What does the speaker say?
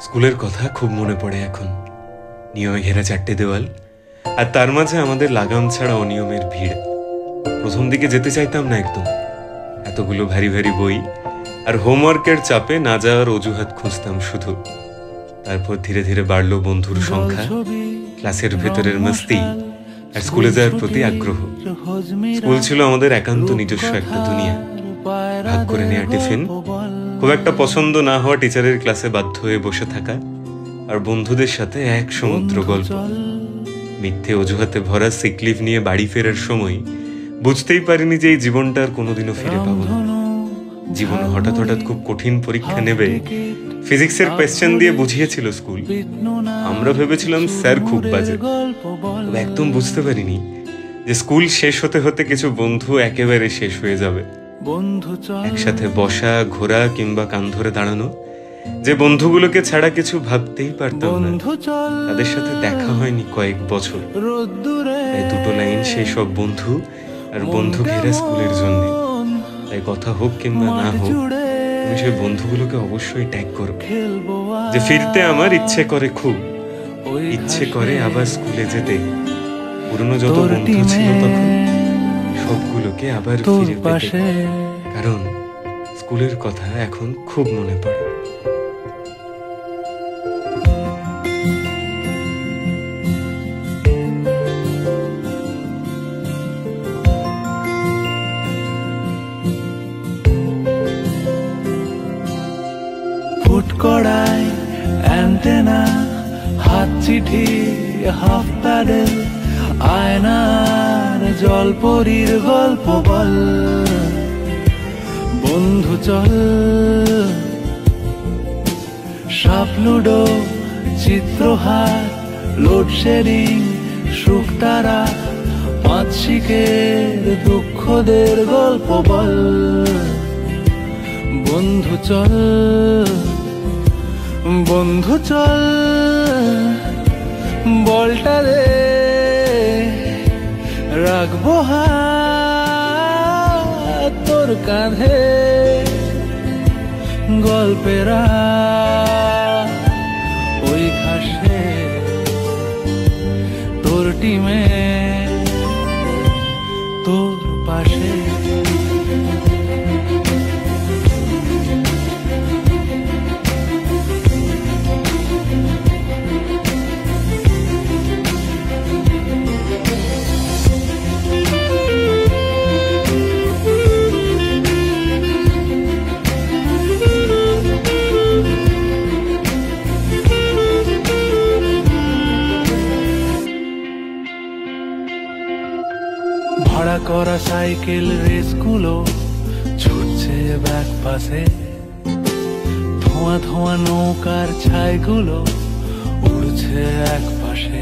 স্কুলের কথা খুব মনে পড়ে এখন। নিয়মে ঘেরা 4টে দেওয়াল, আর তার মাঝে আমাদের লাগাম ছাড়া অনিয়মের ভিড়। প্রথম দিকে যেতে চাইতাম না একদম। এতগুলো ভারী ভারী বই আর হোমওয়ার্কের চাপে না যাওয়ার অজুহাত খুঁজতাম শুধু। তারপর ধীরে ধীরে বাড়লো বন্ধুর সংখ্যা, ক্লাসের ভেতরের মস্তি আর স্কুলে যাওয়ার প্রতি আগ্রহ। স্কুল ছিল আমাদের একান্ত নিজস্ব একটা দুনিয়া। ভাগ করে নেওয়া টিফিন, খুব একটা পছন্দ না হওয়া টিচারের ক্লাসে বাধ্য হয়ে বসে থাকা, আর বন্ধুদের সাথে এক সমুদ্র গল্প। মিথ্যে অজুহাতে ভরা সিক লিভ নিয়ে বাড়ি ফেরার সময় বুঝতেই পারিনি যে এই জীবনটা আর কোনোদিনও ফিরে পাবো না। জীবন হঠাৎ হঠাৎ খুব কঠিন পরীক্ষা নেবে ফিজিক্সের কোয়েশ্চেন দিয়ে বুঝিয়েছিল স্কুল। আমরা ভেবেছিলাম স্যার খুব বাজে, তবে একদম বুঝতে পারিনি যে স্কুল শেষ হতে হতে কিছু বন্ধু একেবারে শেষ হয়ে যাবে। একসাথে বসা, ঘোরা কিংবা কান ধরে দাঁড়ানো, যে বন্ধুগুলোকে ছাড়া কিছু ভাবতেই পারতাম না, তাদের সাথে দেখা হয়নি কয়েক বছর। তাই দুটো লাইন সেই সব বন্ধু আর বন্ধু ঘেরা স্কুলের জন্য। তাই কথা হোক কিংবা না হোক, তুমি সেই বন্ধুগুলোকে অবশ্যই ট্যাগ করো। যে ফিরতে আমার ইচ্ছে করে, খুব ইচ্ছে করে আবার স্কুলে যেতে। পুরনো যত বন্ধু ছিল তখন, সবগুলোকে আবার ফিরে পেতে। কারণ স্কুলের কথা এখন খুব মনে পড়ে। ফুটকড়াই অ্যান্টেনা, হাত চিঠি, হাফ প্যাডেল, আয়নার জলপরীর গল্প বল। বন্ধু চল, সাপ লুডো, চিত্রহার, লোডশেডিং, শুকতারা, পাঁচ শিখের দুঃখদের গল্প বল। বন্ধু চল, বন্ধু চল, বলটা দে, রাখবো হাত তোর কাঁধে। গল্পেরা ওই ঘাসে, তোর টিমে, তোর পাশে। ভাড়া করা সাইকেল রেসগুলো ছুটছে ব্যাক পাশে। ধোঁয়া ধোঁয়া নৌকার ছাইগুলো উড়ছে এক পাশে।